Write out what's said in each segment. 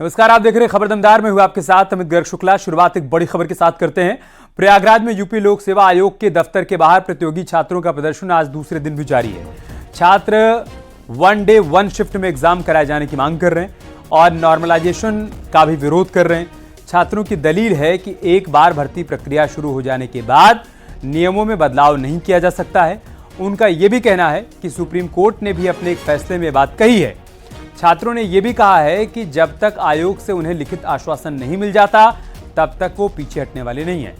नमस्कार, आप देख रहे हैं खबर दमदार में। हुआ आपके साथ अमित गर्ग शुक्ला। शुरुआत एक बड़ी खबर के साथ करते हैं। प्रयागराज में यूपी लोक सेवा आयोग के दफ्तर के बाहर प्रतियोगी छात्रों का प्रदर्शन आज दूसरे दिन भी जारी है। छात्र वन डे वन शिफ्ट में एग्जाम कराए जाने की मांग कर रहे हैं और नॉर्मलाइजेशन का भी विरोध कर रहे हैं। छात्रों की दलील है कि एक बार भर्ती प्रक्रिया शुरू हो जाने के बाद नियमों में बदलाव नहीं किया जा सकता है। उनका यह भी कहना है कि सुप्रीम कोर्ट ने भी अपने एक फैसले में बात कही है। छात्रों ने यह भी कहा है कि जब तक आयोग से उन्हें लिखित आश्वासन नहीं मिल जाता तब तक वो पीछे हटने वाले नहीं हैं।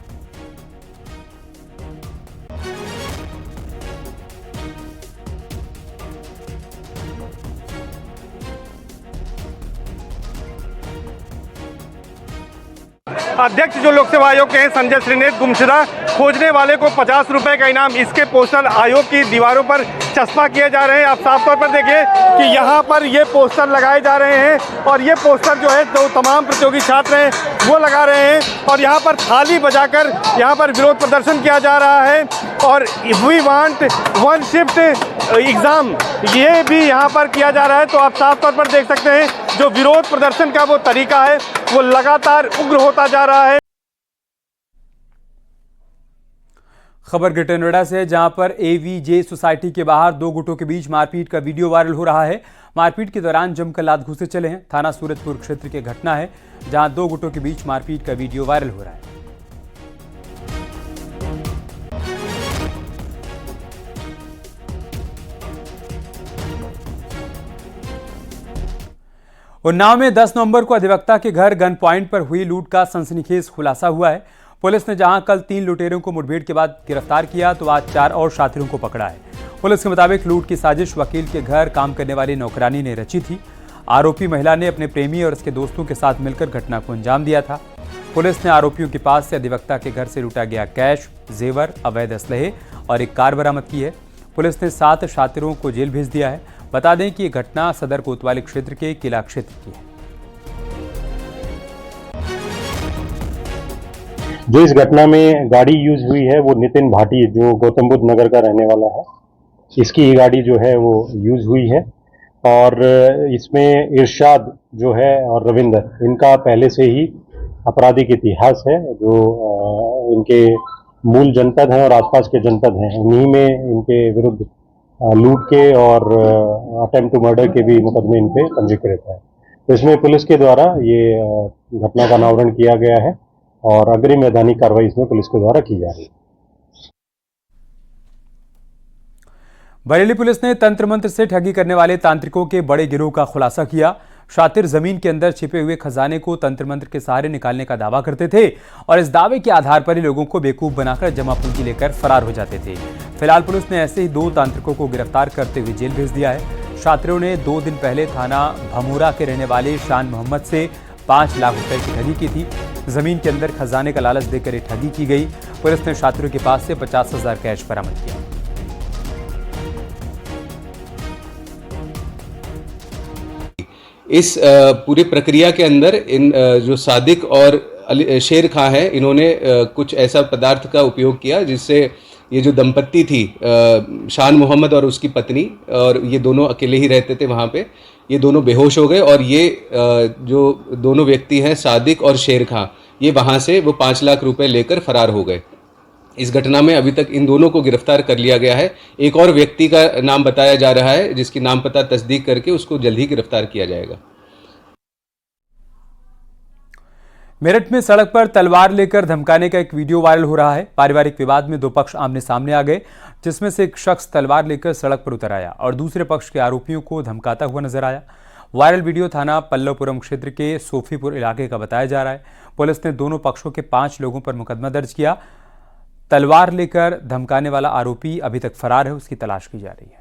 अध्यक्ष जो लोक सेवा आयोग के हैं संजय श्री ने गुमशुदा खोजने वाले को 50 रुपए का इनाम, इसके पोस्टर आयोग की दीवारों पर चस्पा किए जा रहे हैं। आप साफ तौर पर देखिए कि यहाँ पर ये पोस्टर लगाए जा रहे हैं और ये पोस्टर जो है जो तमाम प्रतियोगी छात्र हैं वो लगा रहे हैं और यहाँ पर थाली बजाकर यहाँ पर विरोध प्रदर्शन किया जा रहा है। और we want one shift exam ये भी यहाँ पर किया जा रहा है। तो आप साफ तौर पर देख सकते हैं जो विरोध प्रदर्शन का वो तरीका है वो लगातार उग्र होता जा रहा है। खबर ग्रेटर नोएडा से है, जहां पर एवीजे सोसाइटी के बाहर दो गुटों के बीच मारपीट का वीडियो वायरल हो रहा है। मारपीट के दौरान जमकर लात घुसे चले हैं। थाना सूरजपुर क्षेत्र की घटना है, जहां दो गुटों के बीच मारपीट का वीडियो वायरल हो रहा है। उन्नाव में 10 नवंबर को अधिवक्ता के घर गन पॉइंट पर हुई लूट का सनसनीखेज खुलासा हुआ है। पुलिस ने जहां कल 3 लुटेरों को मुठभेड़ के बाद गिरफ्तार किया, तो आज 4 और साथियों को पकड़ा है। पुलिस के मुताबिक लूट की साजिश वकील के घर काम करने वाली नौकरानी ने रची थी। आरोपी महिला ने अपने प्रेमी और उसके दोस्तों के साथ मिलकर घटना को अंजाम दिया था। पुलिस ने आरोपियों के पास से अधिवक्ता के घर से लूटा गया कैश, जेवर, अवैध असलहे और एक कार बरामद की है। पुलिस ने 7 शातिरों को जेल भेज दिया है। बता दें कि यह घटना सदर कोतवाली क्षेत्र के किला क्षेत्र की है। जो इस घटना में गाड़ी यूज हुई है वो नितिन भाटी, जो गौतम बुद्ध नगर का रहने वाला है, इसकी ये गाड़ी जो है वो यूज हुई है। और इसमें इरशाद जो है और रविंदर, इनका पहले से ही आपराधिक इतिहास है। जो इनके मूल जनपद हैं और आसपास के जनपद हैं, उन्हीं में इनके विरुद्ध लूट के और अटेम्प्ट टू मर्डर के भी मुकदमे इन पे पंजीकृत है। तो इसमें पुलिस के द्वारा ये घटना का अनावरण किया गया है और अग्रिम वैधानिक कार्रवाई इसमें पुलिस के द्वारा की जा रही है। बरेली पुलिस ने तंत्र मंत्र से ठगी करने वाले तांत्रिकों के बड़े गिरोह का खुलासा किया। शातिर जमीन के अंदर छिपे हुए खजाने को तंत्र मंत्र के सहारे निकालने का दावा करते थे और इस दावे के आधार पर ही लोगों को बेवकूफ बनाकर जमा पूंजी लेकर फरार हो जाते थे। फिलहाल पुलिस ने ऐसे ही 2 तांत्रिकों को गिरफ्तार करते हुए जेल भेज दिया है। शातिरों ने 2 दिन पहले थाना भमूरा के रहने वाले शान मोहम्मद से 5 लाख रुपए की ठगी की थी। जमीन के अंदर खजाने का लालच देकर ये ठगी की गई। पुलिस ने शातिरों के पास से 50,000 कैश बरामद किया। इस पूरी प्रक्रिया के अंदर इन जो सादिक और शेर खां है, इन्होंने कुछ ऐसा पदार्थ का उपयोग किया जिससे ये जो दंपत्ति थी, शान मोहम्मद और उसकी पत्नी, और ये दोनों अकेले ही रहते थे वहाँ पे, ये दोनों बेहोश हो गए और ये जो दोनों व्यक्ति हैं सादिक और शेर खां, ये वहाँ से वो 5 लाख रुपए लेकर फरार हो गए। इस घटना में अभी तक इन दोनों को गिरफ्तार कर लिया गया है। एक और व्यक्ति का नाम बताया जा रहा है जिसकी नाम पता तस्दीक करके उसको जल्द ही गिरफ्तार किया जाएगा। मेरठ में सड़क पर तलवार लेकर धमकाने का एक वीडियो वायरल हो रहा है। पारिवारिक विवाद में 2 पक्ष आमने सामने आ गए, जिसमें से एक शख्स तलवार लेकर सड़क पर उतर आया और दूसरे पक्ष के आरोपियों को धमकाता हुआ नजर आया। वायरल वीडियो थाना पल्लवपुरम क्षेत्र के सोफीपुर इलाके का बताया जा रहा है। पुलिस ने दोनों पक्षों के 5 लोगों पर मुकदमा दर्ज किया। तलवार लेकर धमकाने वाला आरोपी अभी तक फरार है, उसकी तलाश की जा रही है।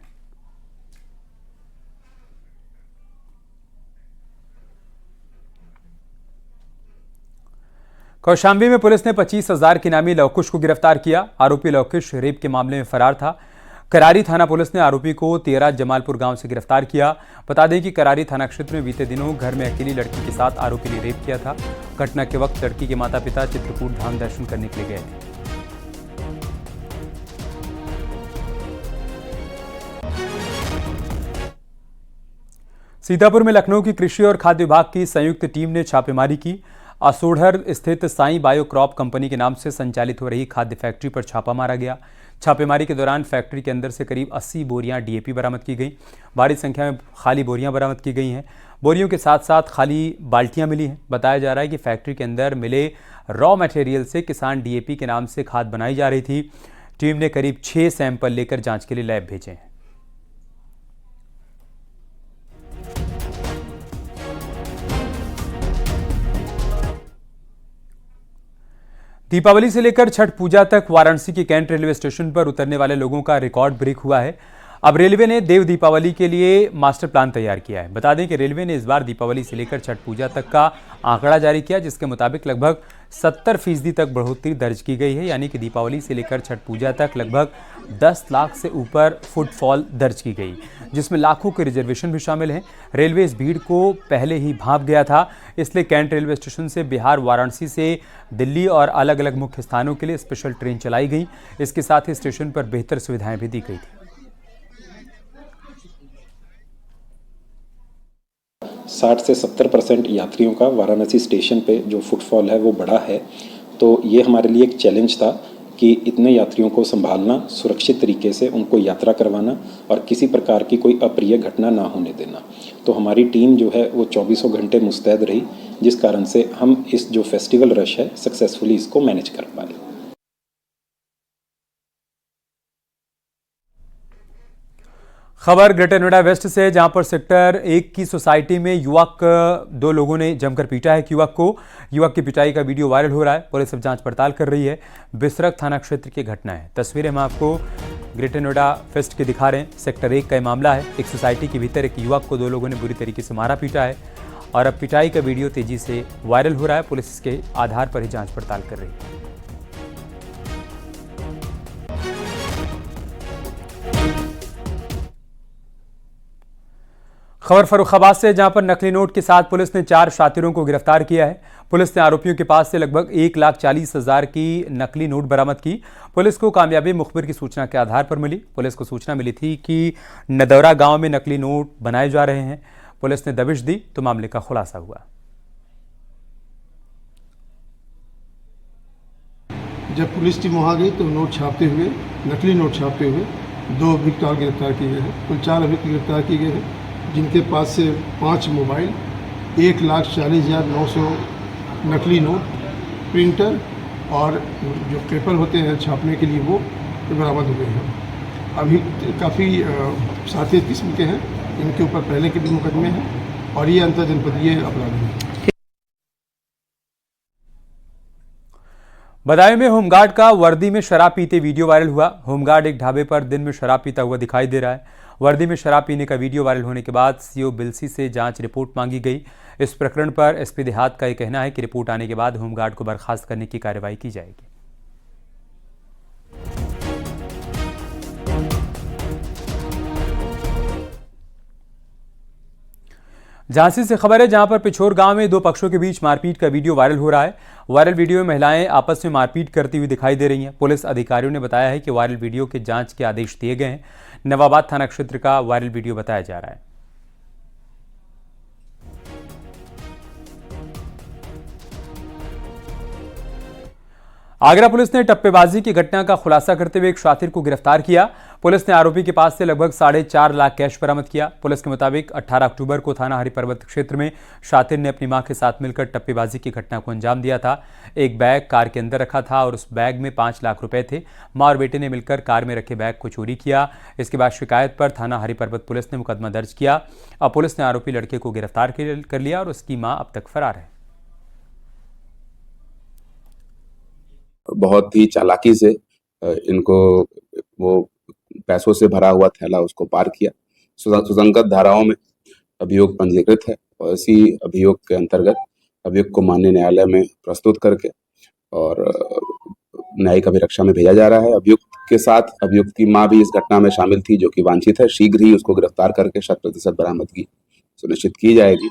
कौशाम्बी में पुलिस ने 25,000 के इनामी लवकुश को गिरफ्तार किया। आरोपी लवकुश रेप के मामले में फरार था। करारी थाना पुलिस ने आरोपी को 13 जमालपुर गांव से गिरफ्तार किया। बता दें कि करारी थाना क्षेत्र में बीते दिनों घर में अकेली लड़की के साथ आरोपी ने रेप किया था। घटना के वक्त लड़की के माता पिता चित्रकूट धाम दर्शन करने के लिए गए थे। सीतापुर में लखनऊ की कृषि और खाद्य विभाग की संयुक्त टीम ने छापेमारी की। असोढ़र स्थित साईं बायो क्रॉप कंपनी के नाम से संचालित हो रही खाद्य फैक्ट्री पर छापा मारा गया। छापेमारी के दौरान फैक्ट्री के अंदर से करीब 80 बोरियां डीएपी बरामद की गई। भारी संख्या में खाली बोरियां बरामद की गई हैं। बोरियों के साथ साथ खाली बाल्टियां मिली हैं। बताया जा रहा है कि फैक्ट्री के अंदर मिले रॉ मटेरियल से किसान डीएपी के नाम से खाद बनाई जा रही थी। टीम ने करीब 6 सैंपल लेकर जांच के लिए लैब भेजे हैं। दीपावली से लेकर छठ पूजा तक वाराणसी के कैंट रेलवे स्टेशन पर उतरने वाले लोगों का रिकॉर्ड ब्रेक हुआ है। अब रेलवे ने देव दीपावली के लिए मास्टर प्लान तैयार किया है। बता दें कि रेलवे ने इस बार दीपावली से लेकर छठ पूजा तक का आंकड़ा जारी किया, जिसके मुताबिक लगभग 70% तक बढ़ोतरी दर्ज की गई है। यानी कि दीपावली से लेकर छठ पूजा तक लगभग 10 लाख से ऊपर फुटफॉल दर्ज की गई, जिसमें लाखों के रिजर्वेशन भी शामिल हैं। रेलवे इस भीड़ को पहले ही भांप गया था, इसलिए कैंट रेलवे स्टेशन से बिहार, वाराणसी से दिल्ली और अलग अलग मुख्य स्थानों के लिए स्पेशल ट्रेन चलाई गई। इसके साथ ही स्टेशन पर बेहतर सुविधाएं भी दी गई थी। 60 से 70% यात्रियों का वाराणसी स्टेशन पे जो फुटफॉल है वो बढ़ा है। तो ये हमारे लिए एक चैलेंज था कि इतने यात्रियों को संभालना, सुरक्षित तरीके से उनको यात्रा करवाना और किसी प्रकार की कोई अप्रिय घटना ना होने देना। तो हमारी टीम जो है वो 24 घंटे मुस्तैद रही, जिस कारण से हम इस जो फेस्टिवल रश है सक्सेसफुली इसको मैनेज कर पाए। खबर ग्रेटर नोएडा वेस्ट से, जहां पर सेक्टर 1 की सोसाइटी में युवक 2 लोगों ने जमकर पीटा है। युवक को युवक की पिटाई का वीडियो वायरल हो रहा है। पुलिस अब जांच पड़ताल कर रही है। बिसरख थाना क्षेत्र की घटना है। तस्वीरें हम आपको ग्रेटर नोएडा वेस्ट की दिखा रहे हैं। सेक्टर 1 का ये मामला है। एक सोसाइटी के भीतर एक युवक को 2 लोगों ने बुरी तरीके से मारा पीटा है और अब पिटाई का वीडियो तेजी से वायरल हो रहा है। पुलिस इसके आधार पर ही जाँच पड़ताल कर रही है। खबर फर्रुखाबाद से, जहां पर नकली नोट के साथ पुलिस ने 4 शातिरों को गिरफ्तार किया है। पुलिस ने आरोपियों के पास से लगभग 1,40,000 की नकली नोट बरामद की। पुलिस को कामयाबी मुखबिर की सूचना के आधार पर मिली। पुलिस को सूचना मिली थी कि नदौरा गांव में नकली नोट बनाए जा रहे हैं। पुलिस ने दबिश दी तो मामले का खुलासा हुआ। जब पुलिस टीम वहाँ गई तो नोट छापते हुए, नकली नोट छापते हुए 2 अभियुक्त और गिरफ्तार किए गए हैं। कुल 4 अभियुक्त गिरफ्तार किए गए हैं, जिनके पास से 5 मोबाइल, 1,40,900 नकली नोट, प्रिंटर और जो पेपर होते हैं छापने के लिए वो बरामद हुए हैं। अभी काफ़ी शातिर किस्म के हैं। इनके ऊपर पहले के भी मुकदमे हैं और ये अंतर्जनपदीय अपराधी हैं। बदायूं में होमगार्ड का वर्दी में शराब पीते वीडियो वायरल हुआ। होमगार्ड एक ढाबे पर दिन में शराब पीता हुआ दिखाई दे रहा है। वर्दी में शराब पीने का वीडियो वायरल होने के बाद सीओ बिलसी से जांच रिपोर्ट मांगी गई। इस प्रकरण पर एसपी देहात का यह कहना है कि रिपोर्ट आने के बाद होमगार्ड को बर्खास्त करने की कार्रवाई की जाएगी। झांसी से खबर है, जहां पर पिछोर गांव में 2 पक्षों के बीच मारपीट का वीडियो वायरल हो रहा है। वायरल वीडियो में महिलाएं आपस में मारपीट करती हुई दिखाई दे रही हैं। पुलिस अधिकारियों ने बताया है कि वायरल वीडियो के जांच के आदेश दिए गए हैं। नवाबाद थाना क्षेत्र का वायरल वीडियो बताया जा रहा है। आगरा पुलिस ने टप्पेबाजी की घटना का खुलासा करते हुए एक शातिर को गिरफ्तार किया। पुलिस ने आरोपी के पास से लगभग 4.5 लाख कैश बरामद किया। पुलिस के मुताबिक 18 अक्टूबर को थाना हरिपर्वत क्षेत्र में शातिर ने अपनी मां के साथ मिलकर टप्पेबाजी की घटना को अंजाम दिया था। एक बैग कार के अंदर रखा था और उस बैग में 5 लाख रुपए थे। मां और बेटे ने मिलकर कार में रखे बैग को चोरी किया। इसके बाद शिकायत पर थाना हरिपर्वत पुलिस ने मुकदमा दर्ज किया। अब पुलिस ने आरोपी लड़के को गिरफ्तार कर लिया और उसकी मां अब तक फरार है। बहुत ही चालाकी से इनको वो पैसों से भरा हुआ थैला उसको पार किया। सुसंगत धाराओं में अभियोग पंजीकृत है और इसी अभियोग के अंतर्गत अभियुक्त को माननीय न्यायालय में प्रस्तुत करके और न्यायिक अभिरक्षा में भेजा जा रहा है। अभियुक्त के साथ अभियुक्त की मां भी इस घटना में शामिल थी, जो कि वांछित है। शीघ्र ही उसको गिरफ्तार करके 100% बरामदगी सुनिश्चित की जाएगी।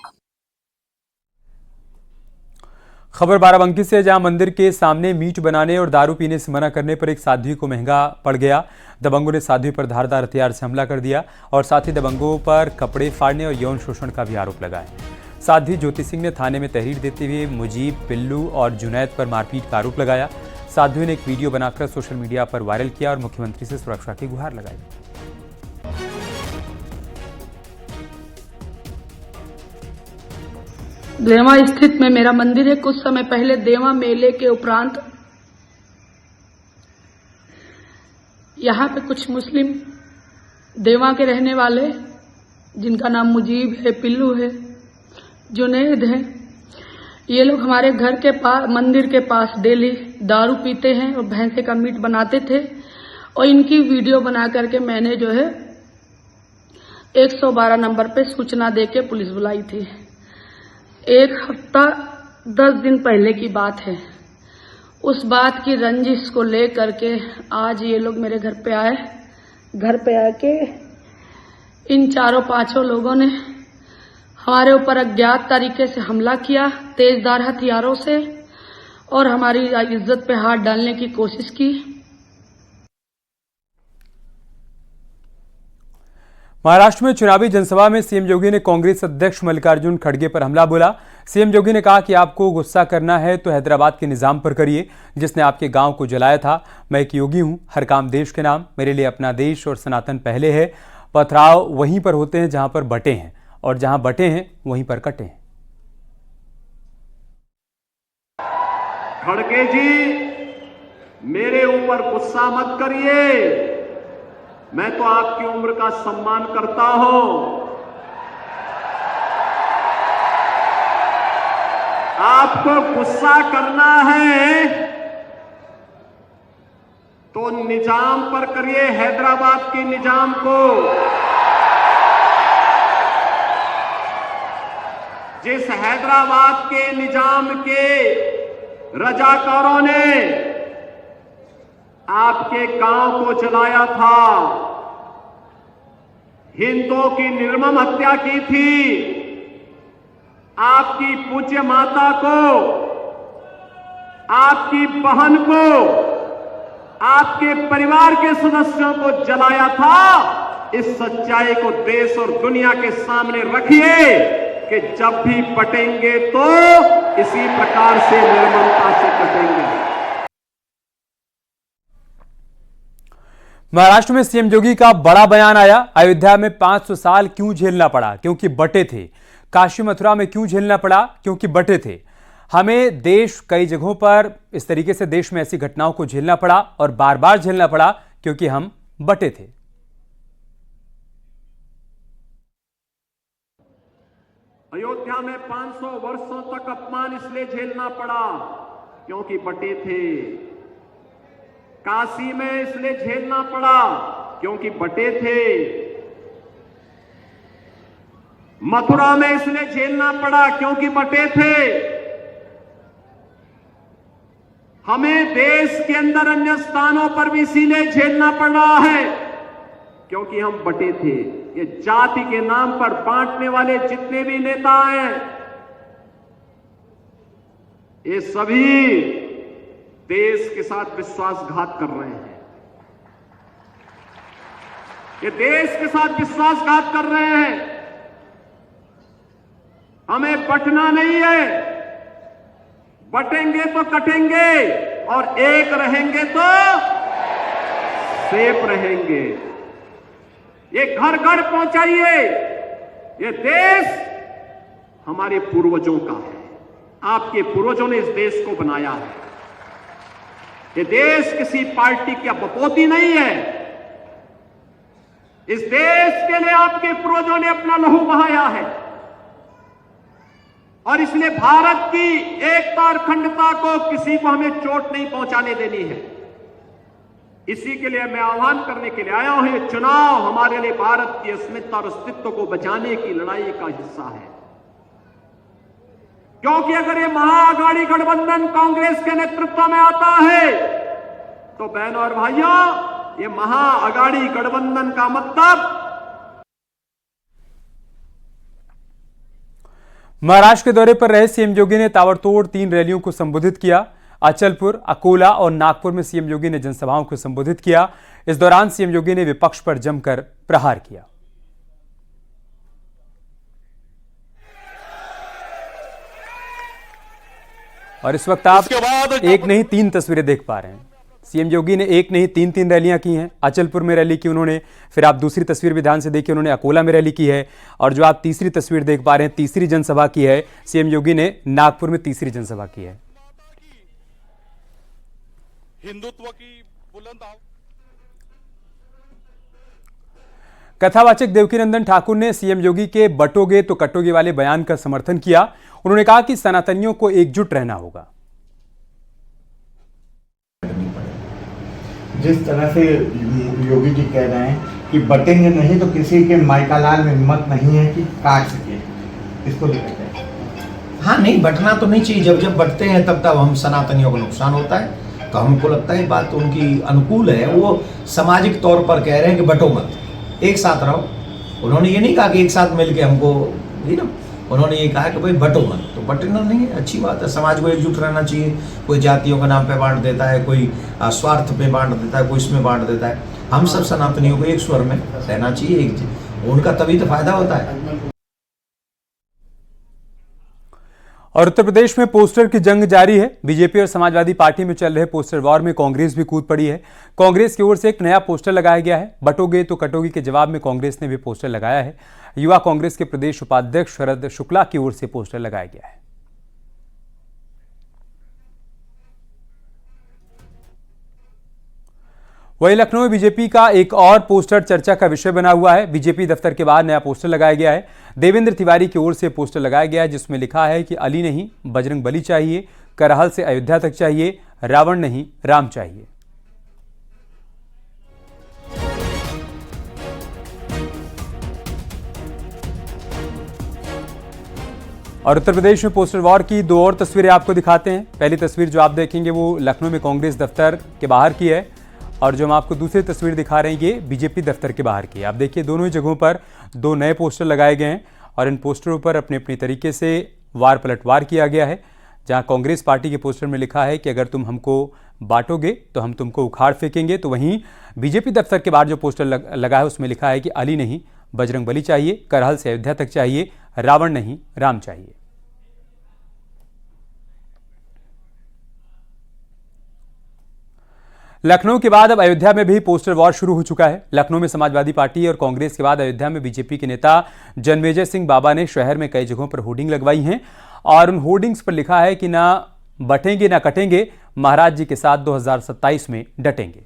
खबर बाराबंकी से, जहां मंदिर के सामने मीट बनाने और दारू पीने से मना करने पर एक साध्वी को महंगा पड़ गया। दबंगों ने साध्वी पर धारदार हथियार से हमला कर दिया और साथ ही दबंगों पर कपड़े फाड़ने और यौन शोषण का भी आरोप लगाया। साध्वी ज्योति सिंह ने थाने में तहरीर देते हुए मुजीब, पिल्लू और जुनैद पर मारपीट का आरोप लगाया। साध्वी ने एक वीडियो बनाकर सोशल मीडिया पर वायरल किया और मुख्यमंत्री से सुरक्षा की गुहार लगाई। देवा स्थित में मेरा मंदिर है। कुछ समय पहले देवा मेले के उपरांत यहाँ पे कुछ मुस्लिम देवा के रहने वाले, जिनका नाम मुजीब है, पिल्लू है, जुनैद है, ये लोग हमारे घर के पास, मंदिर के पास डेली दारू पीते हैं और भैंसे का मीट बनाते थे। और इनकी वीडियो बना करके मैंने जो है 112 नंबर पे सूचना देके पुलिस बुलाई थी। 1 हफ्ता 10 दिन पहले की बात है। उस बात की रंजिश को लेकर के आज ये लोग मेरे घर पे आए। घर पे आके इन 4-5 लोगों ने हमारे ऊपर अज्ञात तरीके से हमला किया, तेजधार हथियारों से, और हमारी इज्जत पे हाथ डालने की कोशिश की। महाराष्ट्र में चुनावी जनसभा में सीएम योगी ने कांग्रेस अध्यक्ष मल्लिकार्जुन खड़गे पर हमला बोला। सीएम योगी ने कहा कि आपको गुस्सा करना है तो हैदराबाद के निजाम पर करिए, जिसने आपके गांव को जलाया था। मैं एक योगी हूं, हर काम देश के नाम, मेरे लिए अपना देश और सनातन पहले है। पथराव वहीं पर होते हैं जहां पर बटे हैं, और जहां बटे हैं वहीं पर कटे हैं। खड़गे जी, मेरे ऊपर गुस्सा मत करिए, मैं तो आपकी उम्र का सम्मान करता हूं। आपको गुस्सा करना है तो निजाम पर करिए, हैदराबाद के निजाम को। जिस हैदराबाद के निजाम के रजाकारों ने आपके गांव को जलाया था, हिंदुओं की निर्मम हत्या की थी, आपकी पूज्य माता को, आपकी बहन को, आपके परिवार के सदस्यों को जलाया था। इस सच्चाई को देश और दुनिया के सामने रखिए कि जब भी बटेंगे तो इसी प्रकार से निर्ममता से कटेंगे। महाराष्ट्र में सीएम योगी का बड़ा बयान आया। अयोध्या में 500 साल क्यों झेलना पड़ा? क्योंकि बटे थे। काशी मथुरा में क्यों झेलना पड़ा? क्योंकि बटे थे। हमें देश कई जगहों पर इस तरीके से देश में ऐसी घटनाओं को झेलना पड़ा और बार बार झेलना पड़ा क्योंकि हम बटे थे। अयोध्या में 500 वर्षों तक अपमान इसलिए झेलना पड़ा क्योंकि बटे थे। काशी में इसलिए झेलना पड़ा क्योंकि बटे थे। मथुरा में इसलिए झेलना पड़ा क्योंकि बटे थे। हमें देश के अंदर अन्य स्थानों पर भी इसीलिए झेलना पड़ रहा है क्योंकि हम बटे थे। ये जाति के नाम पर बांटने वाले जितने भी नेता हैं, ये सभी देश के साथ विश्वासघात कर रहे हैं। ये देश के साथ विश्वासघात कर रहे हैं। हमें बटना नहीं है, बटेंगे तो कटेंगे और एक रहेंगे तो सेफ रहेंगे। ये घर घर पहुंचाइए। ये देश हमारे पूर्वजों का है। आपके पूर्वजों ने इस देश को बनाया है। ये देश किसी पार्टी की बपोती नहीं है। इस देश के लिए आपके पूर्वजों ने अपना लहू बहाया है और इसलिए भारत की एकता और अखंडता को किसी को हमें चोट नहीं पहुंचाने देनी है। इसी के लिए मैं आह्वान करने के लिए आया हूं। ये चुनाव हमारे लिए भारत की अस्मिता और अस्तित्व को बचाने की लड़ाई का हिस्सा है, क्योंकि अगर ये महाअघाड़ी गठबंधन कांग्रेस के नेतृत्व में आता है तो बहनों और भाइयों, ये महाअघाड़ी गठबंधन का मतलब महाराष्ट्र के दौरे पर रहे सीएम योगी ने ताबड़तोड़ 3 रैलियों को संबोधित किया। अचलपुर, अकोला और नागपुर में सीएम योगी ने जनसभाओं को संबोधित किया। इस दौरान सीएम योगी ने विपक्ष पर जमकर प्रहार किया। और इस वक्त आप एक नहीं तीन तस्वीरें देख पा रहे हैं। सीएम योगी ने एक नहीं तीन रैलियां की हैं। अचलपुर में रैली की उन्होंने, फिर आप दूसरी तस्वीर भी ध्यान से देखिए, उन्होंने अकोला में रैली की है, और जो आप तीसरी तस्वीर देख पा रहे हैं, तीसरी जनसभा की है सीएम योगी ने नागपुर में, तीसरी जनसभा की है। हिंदुत्व की बुलंद कथावाचक देवकीनंदन ठाकुर ने सीएम योगी के बटोगे तो कटोगे वाले बयान का समर्थन किया। उन्होंने कहा कि सनातनियों को एकजुट रहना होगा। जिस तरह से योगी जी कह रहे हैं कि बटेंगे नहीं तो किसी के माइकालाल में हिम्मत नहीं है कि काट सके, इसको लेकर हाँ नहीं बटना तो नहीं चाहिए। जब जब बटते हैं तब हम सनातनियों को नुकसान होता है। तो हमको लगता है बात उनकी अनुकूल है। वो सामाजिक तौर पर कह रहे हैं कि बटो मत, एक साथ रहो। उन्होंने ये नहीं कहा कि एक साथ मिलके हमको उन्होंने ये कहा कि भाई बटो मत। तो बटना नहीं है, अच्छी बात है। समाज को एकजुट रहना चाहिए। कोई जातियों के नाम पे बांट देता है, कोई स्वार्थ पे बांट देता है, कोई इसमें बांट देता है। हम सब सनातनियों को एक स्वर में रहना चाहिए, उनका तभी तो फायदा होता है। और उत्तर प्रदेश में पोस्टर की जंग जारी है। बीजेपी और समाजवादी पार्टी में चल रहे पोस्टर वॉर में कांग्रेस भी कूद पड़ी है। कांग्रेस की ओर से एक नया पोस्टर लगाया गया है। बटोगे तो कटोगे के जवाब में कांग्रेस ने भी पोस्टर लगाया है। युवा कांग्रेस के प्रदेश उपाध्यक्ष शरद शुक्ला की ओर से पोस्टर लगाया गया है। वहीं लखनऊ में बीजेपी का एक और पोस्टर चर्चा का विषय बना हुआ है। बीजेपी दफ्तर के बाहर नया पोस्टर लगाया गया है। देवेंद्र तिवारी की ओर से पोस्टर लगाया गया है, जिसमें लिखा है कि अली नहीं बजरंग बली चाहिए, करहल से अयोध्या तक चाहिए, रावण नहीं राम चाहिए। और उत्तर प्रदेश में पोस्टर वॉर की दो और तस्वीरें आपको दिखाते हैं। पहली तस्वीर जो आप देखेंगे वो लखनऊ में कांग्रेस दफ्तर के बाहर की है, और जो हम आपको दूसरी तस्वीर दिखा रहे हैं ये बीजेपी दफ्तर के बाहर की है। आप देखिए दोनों ही जगहों पर दो नए पोस्टर लगाए गए हैं, और इन पोस्टरों पर अपने अपने तरीके से वार पलटवार किया गया है। जहां कांग्रेस पार्टी के पोस्टर में लिखा है कि अगर तुम हमको बांटोगे तो हम तुमको उखाड़ फेंकेंगे, तो वहीं बीजेपी दफ्तर के बाहर जो पोस्टर लगा है उसमें लिखा है कि अली नहीं बजरंग बली चाहिए, करहल से अयोध्या तक चाहिए, रावण नहीं राम चाहिए। लखनऊ के बाद अब अयोध्या में भी पोस्टर वॉर शुरू हो चुका है। लखनऊ में समाजवादी पार्टी और कांग्रेस के बाद अयोध्या में बीजेपी के नेता जन्मेजय सिंह बाबा ने शहर में कई जगहों पर होर्डिंग लगवाई हैं, और उन होर्डिंग्स पर लिखा है कि ना बटेंगे ना कटेंगे, महाराज जी के साथ 2027 में डटेंगे।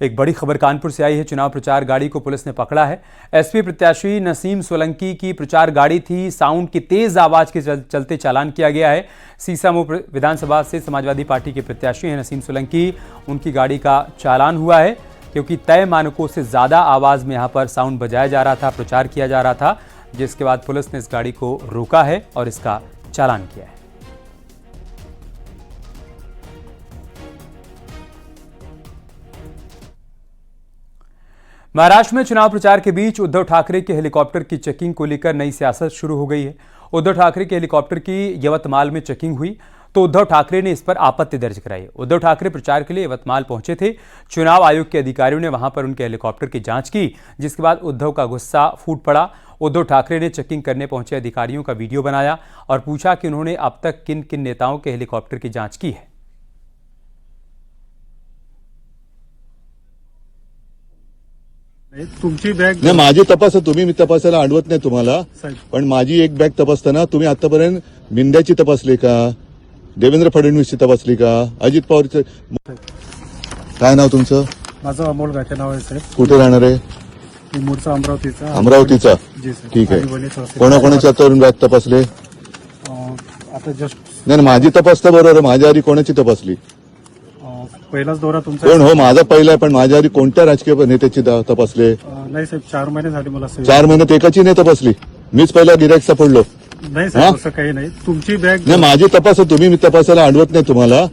एक बड़ी खबर कानपुर से आई है। चुनाव प्रचार गाड़ी को पुलिस ने पकड़ा है। एसपी प्रत्याशी नसीम सोलंकी की प्रचार गाड़ी थी। साउंड की तेज आवाज के चलते चालान किया गया है। सीसामऊ विधानसभा से समाजवादी पार्टी के प्रत्याशी हैं नसीम सोलंकी, उनकी गाड़ी का चालान हुआ है क्योंकि तय मानकों से ज्यादा आवाज में यहां पर साउंड बजाया जा रहा था, प्रचार किया जा रहा था, जिसके बाद पुलिस ने इस गाड़ी को रोका है और इसका चालान किया है। महाराष्ट्र में चुनाव प्रचार के बीच उद्धव ठाकरे के हेलीकॉप्टर की चेकिंग को लेकर नई सियासत शुरू हो गई है। उद्धव ठाकरे के हेलीकॉप्टर की यवतमाल में चेकिंग हुई तो उद्धव ठाकरे ने इस पर आपत्ति दर्ज कराई। उद्धव ठाकरे प्रचार के लिए यवतमाल पहुंचे थे। चुनाव आयोग के अधिकारियों ने वहां पर उनके हेलीकॉप्टर की जांच की, जिसके बाद उद्धव का गुस्सा फूट पड़ा। उद्धव ठाकरे ने चेकिंग करने पहुंचे अधिकारियों का वीडियो बनाया और पूछा कि उन्होंने अब तक किन किन नेताओं के हेलीकॉप्टर की जांच की है। तुमची बॅग नाही, माझी तपास तुम्ही मी तपासायला अडवत नाही तुम्हाला, पण माझी एक बॅग तपासताना तुम्ही आतापर्यंत मिंद्याची तपासली का, देवेंद्र फडणवीसची तपासली का, अजित पवारचं? काय नाव तुमचं? माझं अमोल गाठे नाव आहे साहेब. कुठे राहणार आहे? मी मूळचा अमरावतीचा. अमरावतीचा. जी सर. ठीक आहे. कोणाकोणाच्या तरुण बॅग तपासले? आता जस्ट नाही, माझी तपासता बरोबर, माझ्या आधी कोणाची तपासली? पहिलाच दौरा तुमचा. कोण हो? माझा पहिला आहे, पण माझ्या आधी कोणत्या राजकीय नेत्याची तपासले? नाही साहेब, 4 महिने झाले मला. 4 महिन्यात एकाची नाही तपासली. मीच पहिला गिरायक सापडलो. नाही साहेब, असं काही नाही. तुमची बॅग नाही, माझी तपास तुम्ही मी तपासायला अडवत नाही तुम्हाला,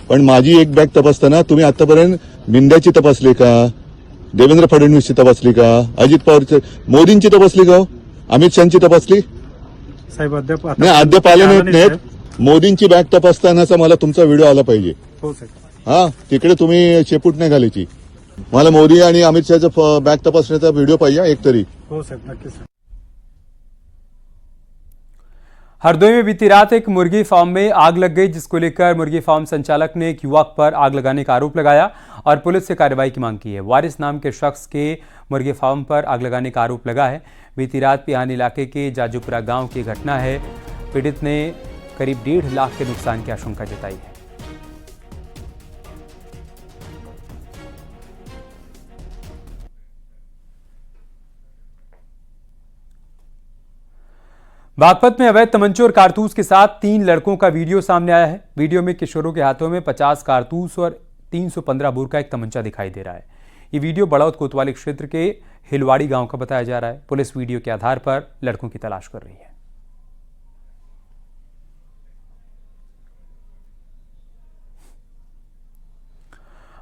पण माझी एक बॅग तपासताना तुम्ही आतापर्यंत मिंद्याची तपासली का, देवेंद्र फडणवीसची तपासली का, अजित पवारची, मोदींची तपासली का, अमित शहाची तपासली? साहेब अद्याप नाही, अद्याप आले नाहीत. मोदींची बॅग तपासतानाचा मला तुमचा व्हिडिओ आला पाहिजे. हो साहेब. हा, तिकडे तुम्ही शेपूट नाही घालायची. मला मोदी आणि अमित शहाचा बॅग तपासण्याचा व्हिडिओ पाहिजे एक तरी. हो साहेब, नक्कीच साहेब. हरदोई में बीती रात एक मुर्गी फार्म में आग लग गई, जिसको लेकर मुर्गी फार्म संचालक ने एक युवक पर आग लगाने का आरोप लगाया और पुलिस से कार्रवाई की मांग की है. वारिस नाम के शख्स के मुर्गी फार्म पर आग लगाने का आरोप लगा है. बीती रात पिहान इलाके के जाजूपुरा गांव की घटना है. पीड़ित ने करीब 1.5 लाख के नुकसान की आशंका जताई है. बागपत में अवैध तमंचे और कारतूस के साथ 3 लड़कों का वीडियो सामने आया है. वीडियो में किशोरों के हाथों में 50 कारतूस और 315 बोर का एक तमंचा दिखाई दे रहा है. ये वीडियो बड़ौद कोतवाली क्षेत्र के हिलवाड़ी गांव का बताया जा रहा है. पुलिस वीडियो के आधार पर लड़कों की तलाश कर रही है.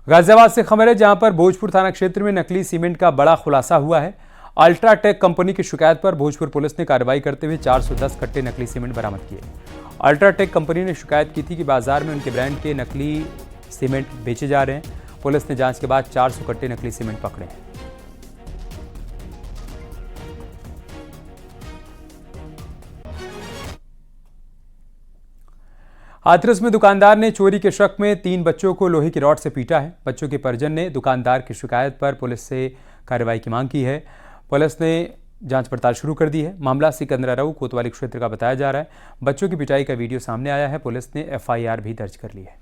गाजियाबाद से खबर है, जहां पर भोजपुर थाना क्षेत्र में नकली सीमेंट का बड़ा खुलासा हुआ है. अल्ट्राटेक कंपनी की शिकायत पर भोजपुर पुलिस ने कार्रवाई करते हुए 410 कट्टे नकली सीमेंट बरामद किए. अल्ट्राटेक कंपनी ने शिकायत की थी कि बाजार में उनके ब्रांड के नकली सीमेंट बेचे जा रहे हैं. पुलिस ने जांच के बाद 400 कट्टे नकली सीमेंट पकड़े हैं. हाथरस में दुकानदार ने चोरी के शक में 3 बच्चों को लोहे की रॉड से पीटा है. बच्चों के परिजन ने दुकानदार की शिकायत पर पुलिस से कार्रवाई की मांग की है. पुलिस ने जांच पड़ताल शुरू कर दी है. मामला सिकंदराऊ कोतवाली क्षेत्र का बताया जा रहा है. बच्चों की पिटाई का वीडियो सामने आया है. पुलिस ने एफआईआर भी दर्ज कर ली है.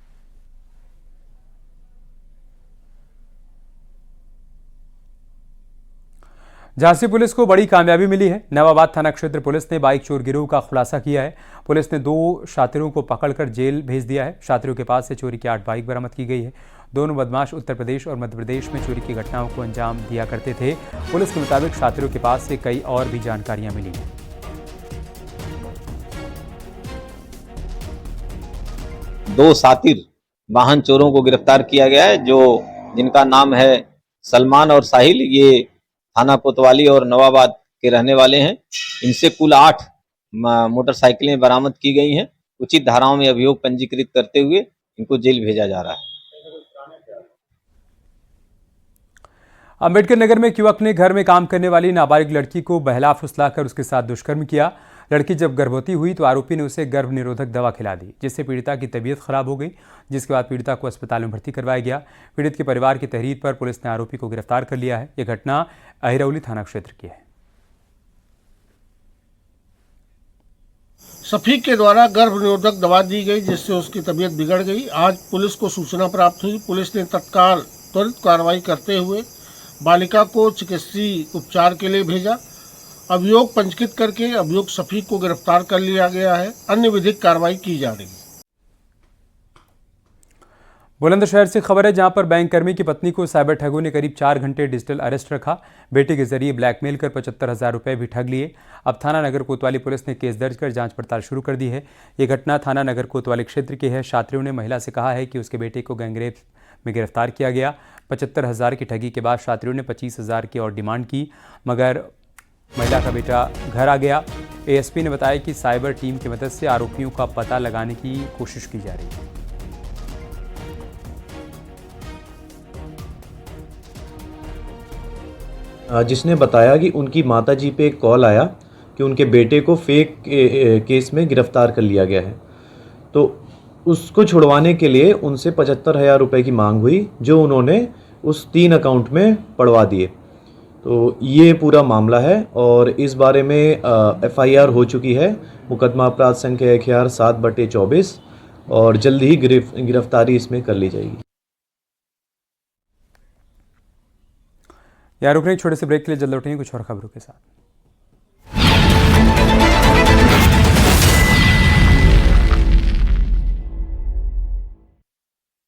झांसी पुलिस को बड़ी कामयाबी मिली है. नवाबाद थाना क्षेत्र पुलिस ने बाइक चोर गिरोह का खुलासा किया है. पुलिस ने 2 शातिरों को पकड़कर जेल भेज दिया है. शातिरों के पास से चोरी की 8 बाइक बरामद की गई है. दोनों बदमाश उत्तर प्रदेश और मध्य प्रदेश में चोरी की घटनाओं को अंजाम दिया करते थे. पुलिस के मुताबिक शातिरों के पास से कई और भी जानकारियां मिली हैं. दो शातिर वाहन चोरों को गिरफ्तार किया गया है, जिनका नाम है सलमान और साहिल. ये थाना कोतवाली और नवाबाद के रहने वाले हैं. इनसे कुल 8 मोटरसाइकिलें बरामद की गई हैं. उचित धाराओं में अभियोग पंजीकृत करते हुए इनको जेल भेजा जा रहा है. अम्बेडकर नगर में एक युवक ने घर में काम करने वाली नाबालिग लड़की को बहला फुसलाकर उसके साथ दुष्कर्म किया. लड़की जब गर्भवती हुई तो आरोपी ने उसे गर्भ निरोधक दवा खिला दी, जिससे पीड़िता की तबीयत खराब हो गई. जिसके बाद पीड़िता को अस्पताल में भर्ती करवाया गया. पीड़ित के परिवार की तहरीर पर पुलिस ने आरोपी को गिरफ्तार कर लिया है. यह घटना अहिरौली थाना क्षेत्र की है. सफीक के द्वारा गर्भ निरोधक दवा दी गई, जिससे उसकी तबीयत बिगड़ गई. आज पुलिस को सूचना प्राप्त हुई. पुलिस ने तत्काल त्वरित कार्रवाई करते हुए बालिका को चिकित्सीय उपचार के लिए भेजा. अभियोग पंजीकृत करके अभियोग सफीक को गिरफ्तार कर लिया गया है. अन्य विधिक कार्रवाई की जा रही है. बुलंदशहर से खबर है, जहां पर बैंक कर्मी की पत्नी को साइबर ठगों ने करीब 4 घंटे डिजिटल अरेस्ट रखा. बेटे के जरिए ब्लैकमेल कर 75,000 रुपये भी ठग लिए. अब थाना नगर कोतवाली पुलिस ने केस दर्ज कर जांच पड़ताल शुरू कर दी है. ये घटना थाना नगर कोतवाली क्षेत्र की है. छात्रियों ने महिला से कहा है कि उसके बेटे को गैंगरेप में गिरफ्तार किया गया. 75,000 की ठगी के बाद छात्रियों ने 25,000 की और डिमांड की, मगर महिला का बेटा घर आ गया. एएसपी ने बताया कि साइबर टीम की मदद से आरोपियों का पता लगाने की कोशिश की जा रही है. जिसने बताया कि उनकी माताजी पे एक कॉल आया कि उनके बेटे को फेक केस में गिरफ्तार कर लिया गया है. तो उसको छुड़वाने के लिए उनसे 75,000 रुपये की मांग हुई, जो उन्होंने उस 3 अकाउंट में पड़वा दिए. तो ये पूरा मामला है और इस बारे में एफआईआर हो चुकी है. मुकदमा अपराध संख्या 1007/24 और जल्द ही गिरफ्तारी इसमें कर ली जाएगी. यहाँ रुक रहे छोटे से ब्रेक के लिए, जल्द लौटेंगे कुछ और खबरों के साथ.